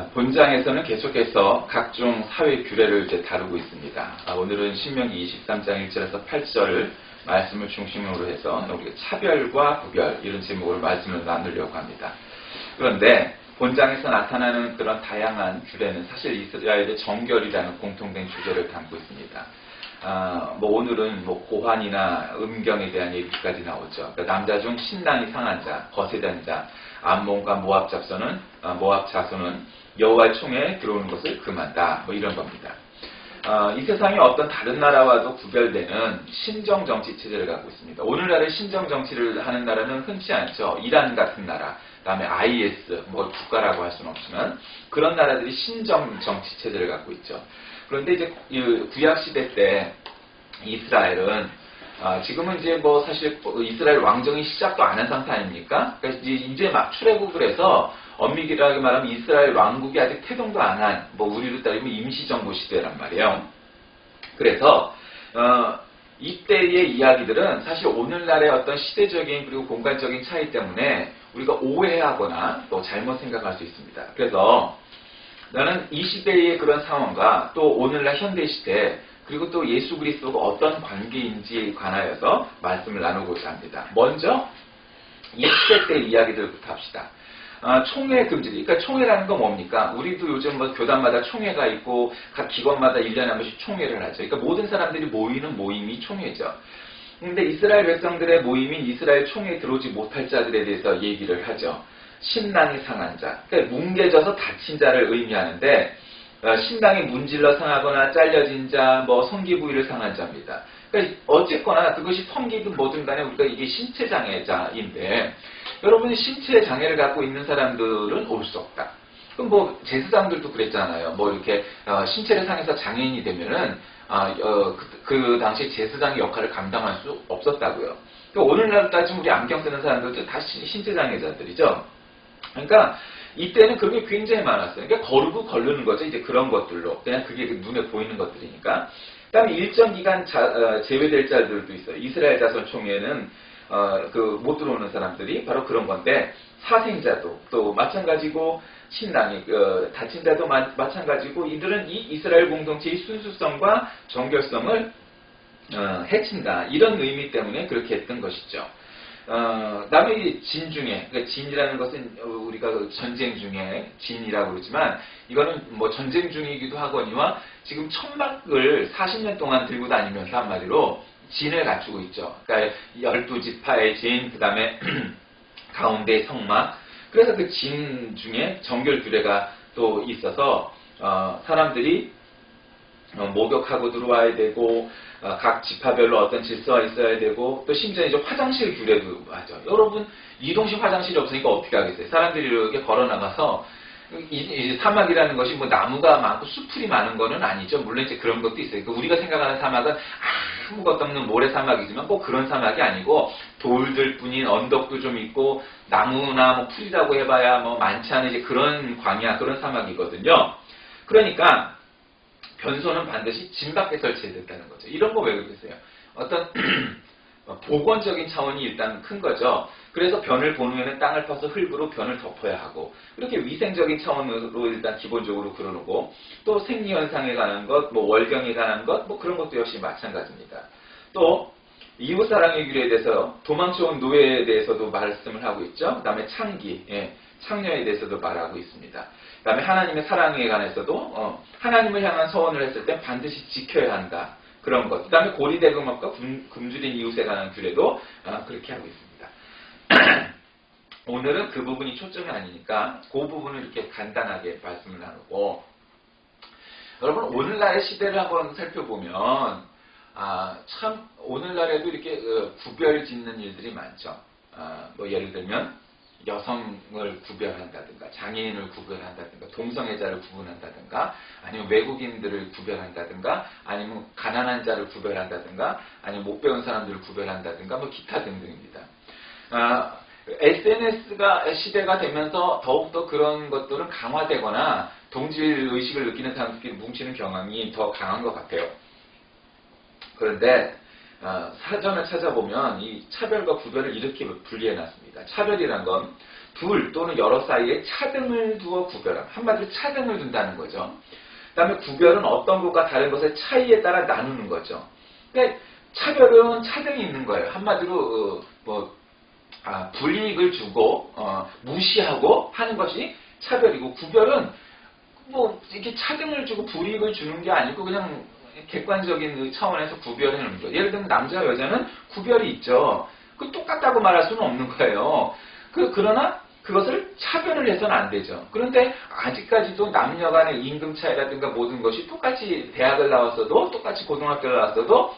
본장에서는 계속해서 각종 사회 규례를 이제 다루고 있습니다. 오늘은 신명기 23장 1절에서 8절 말씀을 중심으로 해서 우리가 차별과 구별 이런 제목으로 말씀을 나누려고 합니다. 그런데 본장에서 나타나는 그런 다양한 규례는 사실 이스라엘의 정결이라는 공통된 주제를 담고 있습니다. 오늘은 고환이나 음경에 대한 얘기까지 나오죠. 그러니까 남자 중 신랑이 상한 자, 거세된 자, 암몬과 모압 자손은 여호와의 총회에 들어오는 것을 금한다. 이런 겁니다. 이 세상에 어떤 다른 나라와도 구별되는 신정 정치 체제를 갖고 있습니다. 오늘날의 신정 정치를 하는 나라는 흔치 않죠. 이란 같은 나라, 그다음에 IS, 국가라고 할 수는 없지만 그런 나라들이 신정 정치 체제를 갖고 있죠. 그런데 이제 구약 시대 때 이스라엘은 지금은 이제 사실 이스라엘 왕정이 시작도 안 한 상태 아닙니까? 그러니까 이제 막 출애굽을 해서 엄밀하게 말하면 이스라엘 왕국이 아직 태동도 안 한, 우리로 따지면 임시정부 시대란 말이에요. 그래서 이때의 이야기들은 사실 오늘날의 어떤 시대적인 그리고 공간적인 차이 때문에 우리가 오해하거나 또 잘못 생각할 수 있습니다. 그래서 나는 이 시대의 그런 상황과 또 오늘날 현대 시대 그리고 또 예수 그리스도가 어떤 관계인지에 관하여서 말씀을 나누고자 합니다. 먼저 이 시대 때 이야기들부터 합시다. 총회 금지. 그러니까 총회라는 건 뭡니까? 우리도 요즘 교단마다 총회가 있고 각 기관마다 1년에 한 번씩 총회를 하죠. 그러니까 모든 사람들이 모이는 모임이 총회죠. 근데 이스라엘 백성들의 모임인 이스라엘 총회에 들어오지 못할 자들에 대해서 얘기를 하죠. 신랑이 상한 자. 그러니까 뭉개져서 다친 자를 의미하는데 신랑이 문질러 상하거나 잘려진 자, 성기 부위를 상한 자입니다. 그러니까 어쨌거나 그것이 성기든 뭐든 간에 우리가 이게 신체 장애자인데 여러분이 신체 장애를 갖고 있는 사람들은 올 수 없다. 그럼 제사장들도 그랬잖아요. 이렇게 신체를 상해서 장애인이 되면은 그 당시 제사장의 역할을 감당할 수 없었다고요. 그러니까 오늘날 따지면 우리 안경 쓰는 사람들도 다 신체 장애자들이죠. 그러니까 이때는 그런 게 굉장히 많았어요. 그러니까 거르고 걸르는 거죠. 이제 그런 것들로. 그냥 그게 눈에 보이는 것들이니까. 그 다음에 일정 기간 제외될 자들도 있어요. 이스라엘 자손 총회는 못 들어오는 사람들이 바로 그런 건데, 사생자도 또 마찬가지고, 신랑이, 다친 자도 마찬가지고, 이들은 이 이스라엘 공동체의 순수성과 정결성을, 해친다. 이런 의미 때문에 그렇게 했던 것이죠. 남의 진 중에, 그러니까 진이라는 것은 우리가 전쟁 중에 진이라고 그러지만, 이거는 전쟁 중이기도 하거니와 지금 천막을 40년 동안 들고 다니면서 한마디로 진을 갖추고 있죠. 그러니까 12지파의 진, 그 다음에 가운데 성막. 그래서 그 진 중에 정결 규례가 또 있어서, 사람들이 목욕하고 들어와야 되고, 각 지파별로 어떤 질서가 있어야 되고, 또 심지어 이제 화장실 규례도 하죠. 여러분, 이동식 화장실이 없으니까 어떻게 하겠어요? 사람들이 이렇게 걸어 나가서, 이 사막이라는 것이 나무가 많고 수풀이 많은 거는 아니죠. 물론 이제 그런 것도 있어요. 그러니까 우리가 생각하는 사막은 아무것도 없는 모래사막이지만 꼭 그런 사막이 아니고 돌들 뿐인 언덕도 좀 있고 나무나 풀이라고 해봐야 많지 않은 이제 그런 광야, 그런 사막이거든요. 그러니까 변소는 반드시 진 밖에 설치해야 된다는 거죠. 이런 거 왜 그러겠어요? 어떤 보건적인 차원이 일단 큰 거죠. 그래서 변을 보누에는 땅을 파서 흙으로 변을 덮어야 하고, 이렇게 위생적인 차원으로 일단 기본적으로 그러고, 또 생리현상에 관한 것, 월경에 관한 것, 그런 것도 역시 마찬가지입니다. 또 이웃사랑의 규례에 대해서, 도망쳐온 노예에 대해서도 말씀을 하고 있죠. 그 다음에 창기, 창녀에 대해서도 말하고 있습니다. 그 다음에 하나님의 사랑에 관해서도 하나님을 향한 서원을 했을 때 반드시 지켜야 한다. 그런 것. 그 다음에 고리대금업과 굶주린 이웃에 관한 규례도 그렇게 하고 있습니다. 오늘은 그 부분이 초점이 아니니까 그 부분을 이렇게 간단하게 말씀을 나누고, 여러분 오늘날의 시대를 한번 살펴보면 참 오늘날에도 이렇게 구별 짓는 일들이 많죠. 예를 들면 여성을 구별한다든가 장애인을 구별한다든가 동성애자를 구분한다든가 아니면 외국인들을 구별한다든가 아니면 가난한 자를 구별한다든가 아니면 못 배운 사람들을 구별한다든가 기타 등등입니다. SNS가 시대가 되면서 더욱더 그런 것들은 강화되거나 동질의식을 느끼는 사람들끼리 뭉치는 경향이 더 강한 것 같아요. 그런데 사전을 찾아보면 이 차별과 구별을 이렇게 분리해놨습니다. 차별이란 건 둘 또는 여러 사이에 차등을 두어 구별함. 한마디로 차등을 둔다는 거죠. 그 다음에 구별은 어떤 것과 다른 것의 차이에 따라 나누는 거죠. 그러니까 차별은 차등이 있는 거예요. 한마디로 불이익을 주고 무시하고 하는 것이 차별이고, 구별은 뭐 이렇게 차등을 주고 불이익을 주는 게 아니고 그냥 객관적인 그 차원에서 구별해 놓는 거예요. 예를 들면 남자와 여자는 구별이 있죠. 그 똑같다고 말할 수는 없는 거예요. 그러나 그것을 차별을 해서는 안 되죠. 그런데 아직까지도 남녀 간의 임금 차이라든가 모든 것이 똑같이 대학을 나왔어도, 똑같이 고등학교를 나왔어도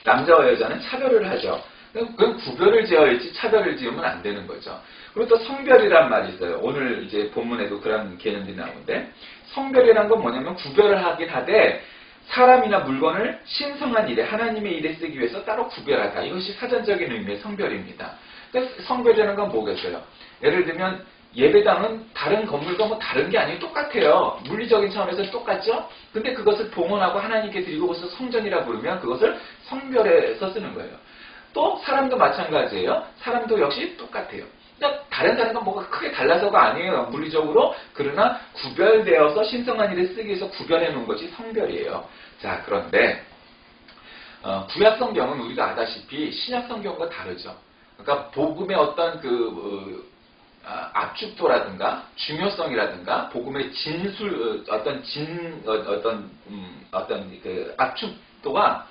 남자와 여자는 차별을 하죠. 그건 구별을 지어야지 차별을 지으면 안 되는 거죠. 그리고 또 성별이란 말이 있어요. 오늘 이제 본문에도 그런 개념들이 나오는데, 성별이란 건 뭐냐면 구별을 하긴 하되 사람이나 물건을 신성한 일에, 하나님의 일에 쓰기 위해서 따로 구별하다. 이것이 사전적인 의미의 성별입니다. 그러니까 성별이라는 건 뭐겠어요? 예를 들면 예배당은 다른 건물과 뭐 다른 게 아니고 똑같아요. 물리적인 차원에서 똑같죠? 근데 그것을 봉헌하고 하나님께 드리고 그것을 성전이라 부르면 그것을 성별해서 쓰는 거예요. 또 사람도 마찬가지예요. 사람도 역시 똑같아요. 그러니까 다른 건 뭐가 크게 달라서가 아니에요. 물리적으로. 그러나 구별되어서 신성한 일에 쓰기 위해서 구별해 놓은 것이 성별이에요. 자, 그런데 구약 성경은 우리가 아다시피 신약 성경과 다르죠. 그러니까 복음의 어떤 압축도라든가 중요성이라든가 복음의 진술 어떤 그 압축도가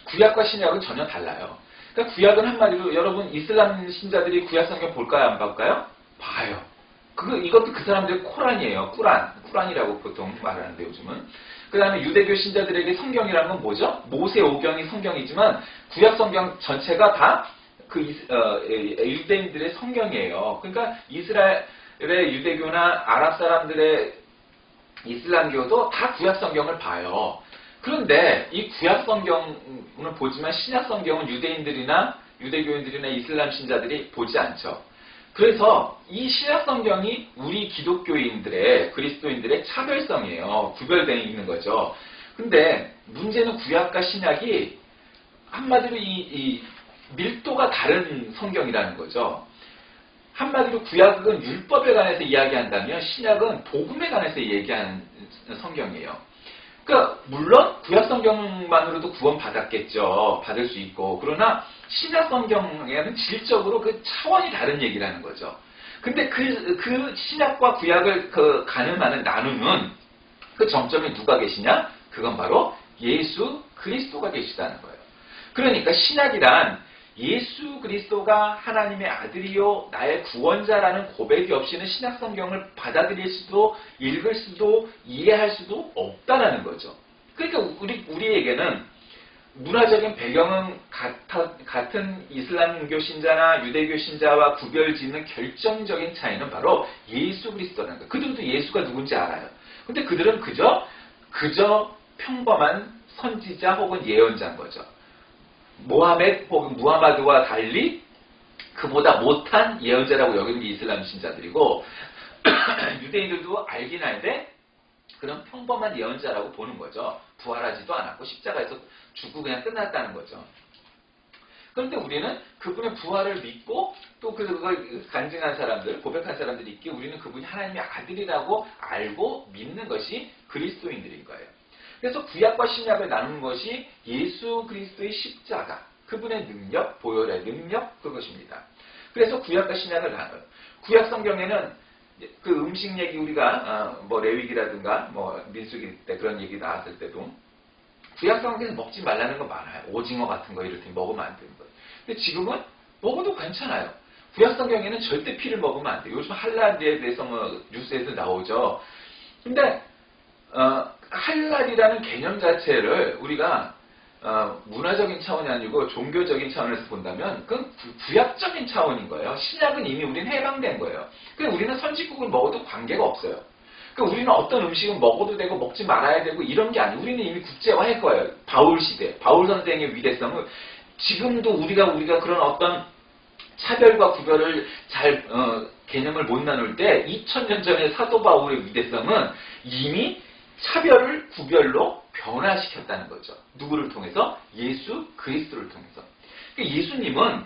구약과 신약은 전혀 달라요. 그러니까 구약은 한마디로 여러분 이슬람 신자들이 구약 성경 볼까요, 안 볼까요? 봐요. 이것도 그 사람들의 코란이에요. 꾸란이라고 보통 말하는데 요즘은. 그 다음에 유대교 신자들에게 성경이라는 건 뭐죠? 모세 오경이 성경이지만 구약 성경 전체가 다 유대인들의 성경이에요. 그러니까 이스라엘의 유대교나 아랍 사람들의 이슬람교도 다 구약 성경을 봐요. 그런데 이 구약 성경은 보지만 신약 성경은 유대교인들이나 이슬람 신자들이 보지 않죠. 그래서 이 신약 성경이 우리 기독교인들의, 그리스도인들의 차별성이에요. 구별되어 있는 거죠. 근데 문제는 구약과 신약이 한마디로 이 밀도가 다른 성경이라는 거죠. 한마디로 구약은 율법에 관해서 이야기한다면 신약은 복음에 관해서 얘기하는 성경이에요. 그러니까 물론 구약 성경만으로도 구원 받았겠죠. 받을 수 있고. 그러나 신약 성경에는 질적으로 그 차원이 다른 얘기라는 거죠. 근데 그 신약과 구약을 가늠하는 나누는 그 정점에 누가 계시냐? 그건 바로 예수 그리스도가 계시다는 거예요. 그러니까 신약이란 예수 그리스도가 하나님의 아들이요 나의 구원자라는 고백이 없이는 신약 성경을 받아들일 수도, 읽을 수도, 이해할 수도 없다라는 거죠. 그러니까 우리에게는 문화적인 배경은 같은 이슬람교 신자나 유대교 신자와 구별짓는 결정적인 차이는 바로 예수 그리스도라는 거예요. 그들도 예수가 누군지 알아요. 근데 그들은 그저 평범한 선지자 혹은 예언자인 거죠. 모하멧 혹은 무하마드와 달리 그보다 못한 예언자라고 여기는 게 이슬람 신자들이고 유대인들도 알긴 하는데 그런 평범한 예언자라고 보는 거죠. 부활하지도 않았고 십자가에서 죽고 그냥 끝났다는 거죠. 그런데 우리는 그분의 부활을 믿고 또 그걸 간증한 사람들, 고백한 사람들이 있기에 우리는 그분이 하나님의 아들이라고 알고 믿는 것이 그리스도인들인 거예요. 그래서 구약과 신약을 나누는 것이 예수 그리스도의 십자가, 그분의 능력, 보혈의 능력, 그것입니다. 그래서 구약과 신약을 나눠요. 구약 성경에는 그 음식 얘기 우리가 레위기라든가 민수기 때 그런 얘기 나왔을 때도 구약 성경에서 먹지 말라는 거 많아요. 오징어 같은 거 이렇게 먹으면 안 되는 거예요. 근데 지금은 먹어도 괜찮아요. 구약 성경에는 절대 피를 먹으면 안 돼요. 요즘 할랄에 대해서 뉴스에도 나오죠. 근데 할랄이라는 개념 자체를 우리가 문화적인 차원이 아니고 종교적인 차원에서 본다면 그건 구약적인 차원인 거예요. 신약은 이미 우리는 해방된 거예요. 그러니까 우리는 선지국을 먹어도 관계가 없어요. 그러니까 우리는 어떤 음식은 먹어도 되고 먹지 말아야 되고 이런 게 아니고 우리는 이미 국제화할 거예요. 바울 시대, 바울 선생의 위대성을 지금도 우리가 그런 어떤 차별과 구별을 잘 개념을 못 나눌 때 2000년 전의 사도 바울의 위대성은 이미 차별을 구별로 변화시켰다는 거죠. 누구를 통해서? 예수 그리스도를 통해서. 그러니까 예수님은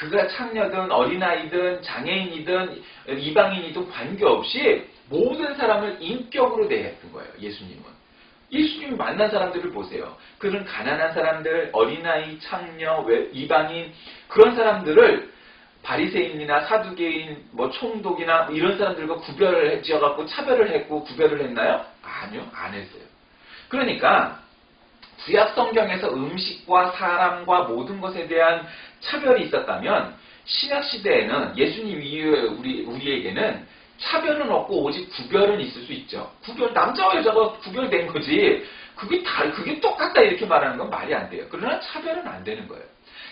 그가 창녀든 어린아이든 장애인이든 이방인이든 관계없이 모든 사람을 인격으로 대했던 거예요. 예수님은. 예수님이 만난 사람들을 보세요. 그는 가난한 사람들, 어린아이, 창녀, 이방인 그런 사람들을 바리새인이나 사두개인, 총독이나 이런 사람들과 구별을 지어갖고 차별을 했고 구별을 했나요? 아니요, 안 했어요. 그러니까 구약 성경에서 음식과 사람과 모든 것에 대한 차별이 있었다면 신약 시대에는 예수님 이후에 우리에게는 차별은 없고 오직 구별은 있을 수 있죠. 구별, 남자와 여자가 구별된 거지. 그게 똑같다 이렇게 말하는 건 말이 안 돼요. 그러나 차별은 안 되는 거예요.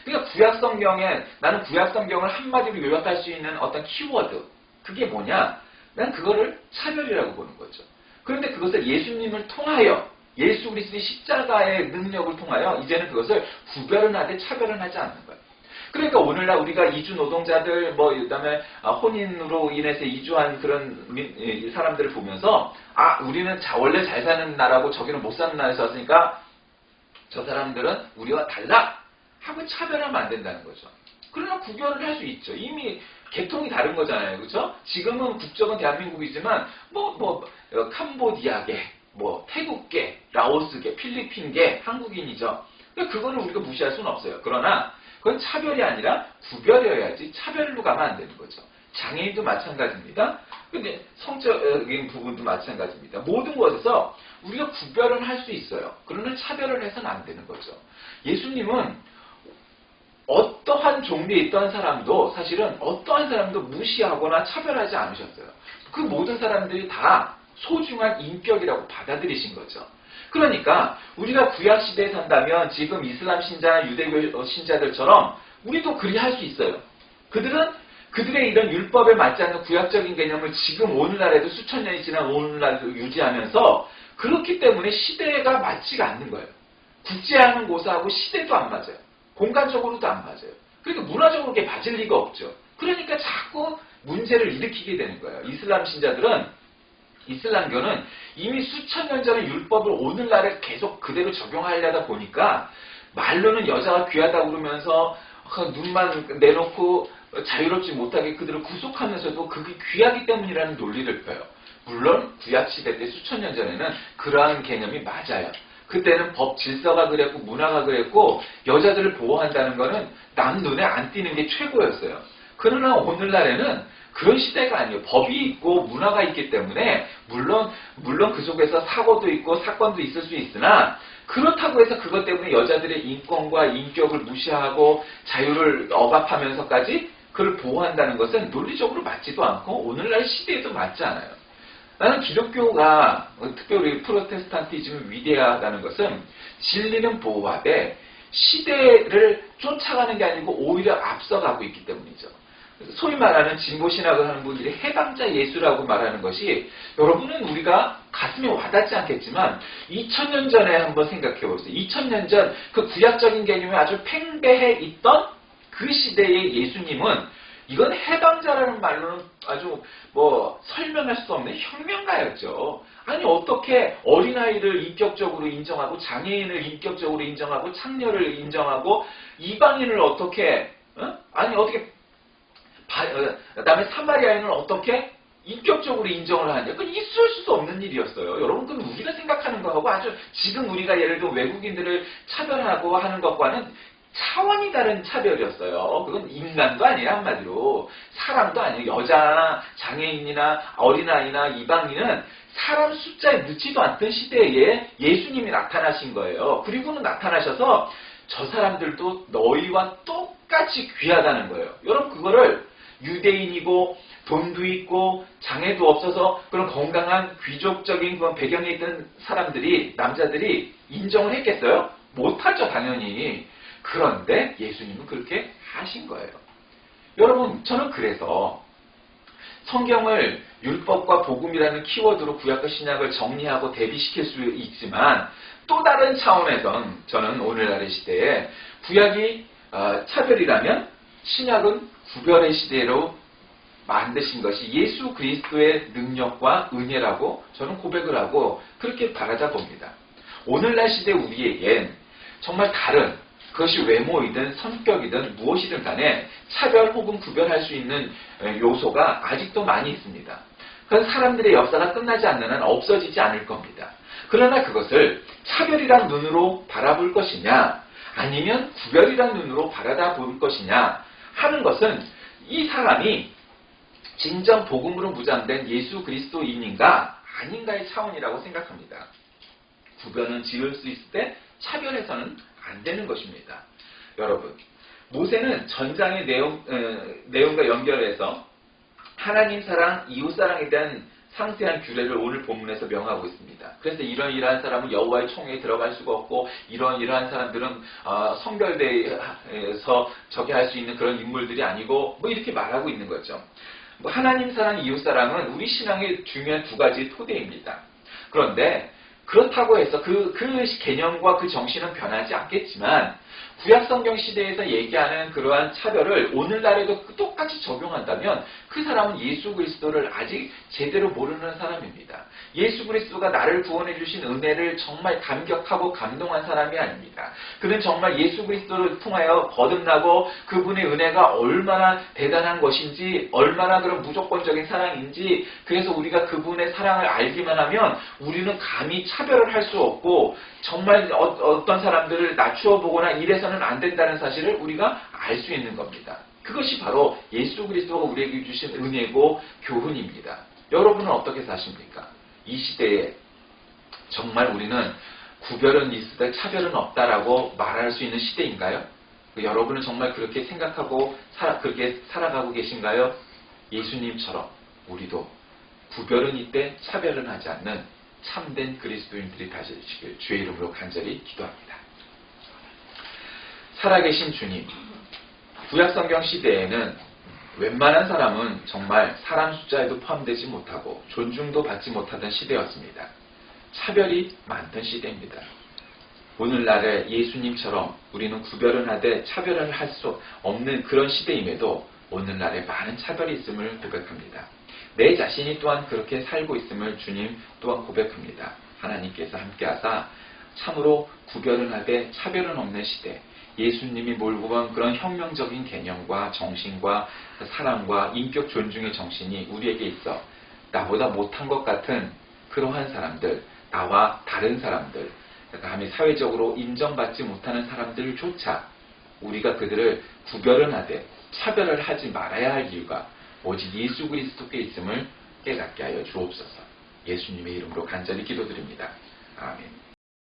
그러니까 구약 성경에 나는 구약 성경을 한마디로 요약할 수 있는 어떤 키워드. 그게 뭐냐? 난 그거를 차별이라고 보는 거죠. 그런데 그것을 예수님을 통하여 예수 그리스도의 십자가의 능력을 통하여 이제는 그것을 구별은 하되 차별은 하지 않는 거예요. 그러니까 오늘날 우리가 이주 노동자들 그다음에 혼인으로 인해서 이주한 그런 사람들을 보면서 우리는 원래 잘 사는 나라고 저기는 못 사는 나라에서 왔으니까 저 사람들은 우리와 달라 하고 차별하면 안 된다는 거죠. 그러나 구별을 할 수 있죠. 이미 계통이 다른 거잖아요. 그렇죠? 지금은 국적은 대한민국이지만 캄보디아계, 태국계, 라오스계, 필리핀계, 한국인이죠. 그러니까 그거를 우리가 무시할 수는 없어요. 그러나 그건 차별이 아니라 구별이어야지 차별로 가면 안 되는 거죠. 장애인도 마찬가지입니다. 근데 성적인 부분도 마찬가지입니다. 모든 것에서 우리가 구별은 할 수 있어요. 그러나 차별을 해서는 안 되는 거죠. 예수님은 어떠한 종류에 있던 사람도 사실은 어떠한 사람도 무시하거나 차별하지 않으셨어요. 그 모든 사람들이 다 소중한 인격이라고 받아들이신 거죠. 그러니까 우리가 구약 시대에 산다면 지금 이슬람 신자, 유대교 신자들처럼 우리도 그리할 수 있어요. 그들의 이런 율법에 맞지 않는 구약적인 개념을 지금 오늘날에도 수천 년이 지난 오늘날도 유지하면서 그렇기 때문에 시대가 맞지가 않는 거예요. 국제하는 곳하고 시대도 안 맞아요. 공간적으로도 안 맞아요. 그러니까 문화적으로 그게 맞을 리가 없죠. 그러니까 자꾸 문제를 일으키게 되는 거예요. 이슬람교는 이미 수천 년 전의 율법을 오늘날에 계속 그대로 적용하려다 보니까 말로는 여자가 귀하다고 그러면서 눈만 내놓고 자유롭지 못하게 그들을 구속하면서도 그게 귀하기 때문이라는 논리를 펴요. 물론 구약시대 때 수천 년 전에는 그러한 개념이 맞아요. 그때는 법 질서가 그랬고 문화가 그랬고 여자들을 보호한다는 거는 남 눈에 안 띄는 게 최고였어요. 그러나 오늘날에는 그런 시대가 아니에요. 법이 있고 문화가 있기 때문에 물론 그 속에서 사고도 있고 사건도 있을 수 있으나 그렇다고 해서 그것 때문에 여자들의 인권과 인격을 무시하고 자유를 억압하면서까지 그를 보호한다는 것은 논리적으로 맞지도 않고 오늘날 시대에도 맞지 않아요. 나는 기독교가 특별히 프로테스탄티즘이 위대하다는 것은 진리는 보호하되 시대를 쫓아가는 게 아니고 오히려 앞서가고 있기 때문이죠. 소위 말하는 진보신학을 하는 분들이 해방자 예수라고 말하는 것이 여러분은 우리가 가슴에 와닿지 않겠지만 2000년 전에 한번 생각해 보세요. 2000년 전 그 구약적인 개념이 아주 팽배해 있던 그 시대의 예수님은 이건 해방자라는 말로는 아주 설명할 수 없는 혁명가였죠. 아니 어떻게 어린아이를 인격적으로 인정하고 장애인을 인격적으로 인정하고 창녀를 인정하고 이방인을 어떻게 그다음에 사마리아인을 어떻게 인격적으로 인정을 하냐. 그건 있을 수 없는 일이었어요. 여러분, 그건 우리가 생각하는 거하고 아주 지금 우리가 예를 들어 외국인들을 차별하고 하는 것과는 차원이 다른 차별이었어요. 그건 인간도 아니에요. 한마디로. 사람도 아니에요. 여자나 장애인이나 어린아이나 이방인은 사람 숫자에 넣지도 않던 시대에 예수님이 나타나신 거예요. 그리고는 나타나셔서 저 사람들도 너희와 똑같이 귀하다는 거예요. 여러분, 그거를 유대인이고 돈도 있고 장애도 없어서 그런 건강한 귀족적인 그런 배경에 있던 사람들이, 남자들이 인정을 했겠어요? 못하죠, 당연히. 그런데 예수님은 그렇게 하신 거예요. 여러분, 저는 그래서 성경을 율법과 복음이라는 키워드로 구약과 신약을 정리하고 대비시킬 수 있지만 또 다른 차원에선 저는 오늘날의 시대에 구약이 차별이라면 신약은 구별의 시대로 만드신 것이 예수 그리스도의 능력과 은혜라고 저는 고백을 하고 그렇게 바라다 봅니다. 오늘날 시대 우리에겐 정말 다른 그것이 외모이든 성격이든 무엇이든 간에 차별 혹은 구별할 수 있는 요소가 아직도 많이 있습니다. 그건 사람들의 역사가 끝나지 않는 한 없어지지 않을 겁니다. 그러나 그것을 차별이란 눈으로 바라볼 것이냐 아니면 구별이란 눈으로 바라볼 것이냐 하는 것은 이 사람이 진정 복음으로 무장된 예수 그리스도인인가 아닌가의 차원이라고 생각합니다. 구별은 지을 수 있을 때 차별해서는 안 되는 것입니다. 여러분, 모세는 전장의 내용과 연결해서 하나님 사랑, 이웃 사랑에 대한 상세한 규례를 오늘 본문에서 명하고 있습니다. 그래서 이러한 사람은 여호와의 총회에 들어갈 수가 없고 이러한 사람들은 성결대에서 저기 할 수 있는 그런 인물들이 아니고 뭐 이렇게 말하고 있는 거죠. 하나님 사랑, 이웃 사랑은 우리 신앙의 중요한 두 가지 토대입니다. 그런데 그렇다고 해서 그 개념과 그 정신은 변하지 않겠지만 구약성경 시대에서 얘기하는 그러한 차별을 오늘날에도 똑같이 적용한다면 그 사람은 예수 그리스도를 아직 제대로 모르는 사람입니다. 예수 그리스도가 나를 구원해 주신 은혜를 정말 감격하고 감동한 사람이 아닙니다. 그는 정말 예수 그리스도를 통하여 거듭나고 그분의 은혜가 얼마나 대단한 것인지 얼마나 그런 무조건적인 사랑인지 그래서 우리가 그분의 사랑을 알기만 하면 우리는 감히 차별을 할 수 없고 정말 어떤 사람들을 낮추어 보거나 이래서는 안 된다는 사실을 우리가 알 수 있는 겁니다. 그것이 바로 예수 그리스도가 우리에게 주신 은혜고 교훈입니다. 여러분은 어떻게 사십니까? 이 시대에 정말 우리는 구별은 있을 때 차별은 없다라고 말할 수 있는 시대인가요? 여러분은 정말 그렇게 생각하고 그렇게 살아가고 계신가요? 예수님처럼 우리도 구별은 있되 차별은 하지 않는 참된 그리스도인들이 되시길 주의 이름으로 간절히 기도합니다. 살아계신 주님, 구약성경 시대에는 웬만한 사람은 정말 사람 숫자에도 포함되지 못하고 존중도 받지 못하던 시대였습니다. 차별이 많던 시대입니다. 오늘날에 예수님처럼 우리는 구별은 하되 차별을 할 수 없는 그런 시대임에도 오늘날에 많은 차별이 있음을 고백합니다. 내 자신이 또한 그렇게 살고 있음을 주님 또한 고백합니다. 하나님께서 함께하사 참으로 구별은 하되 차별은 없는 시대, 예수님이 몰고 간 그런 혁명적인 개념과 정신과 사랑과 인격 존중의 정신이 우리에게 있어 나보다 못한 것 같은 그러한 사람들, 나와 다른 사람들, 감히 사회적으로 인정받지 못하는 사람들조차 우리가 그들을 구별은 하되 차별을 하지 말아야 할 이유가 오직 예수 그리스도께 있음을 깨닫게 하여 주옵소서. 예수님의 이름으로 간절히 기도드립니다. 아멘.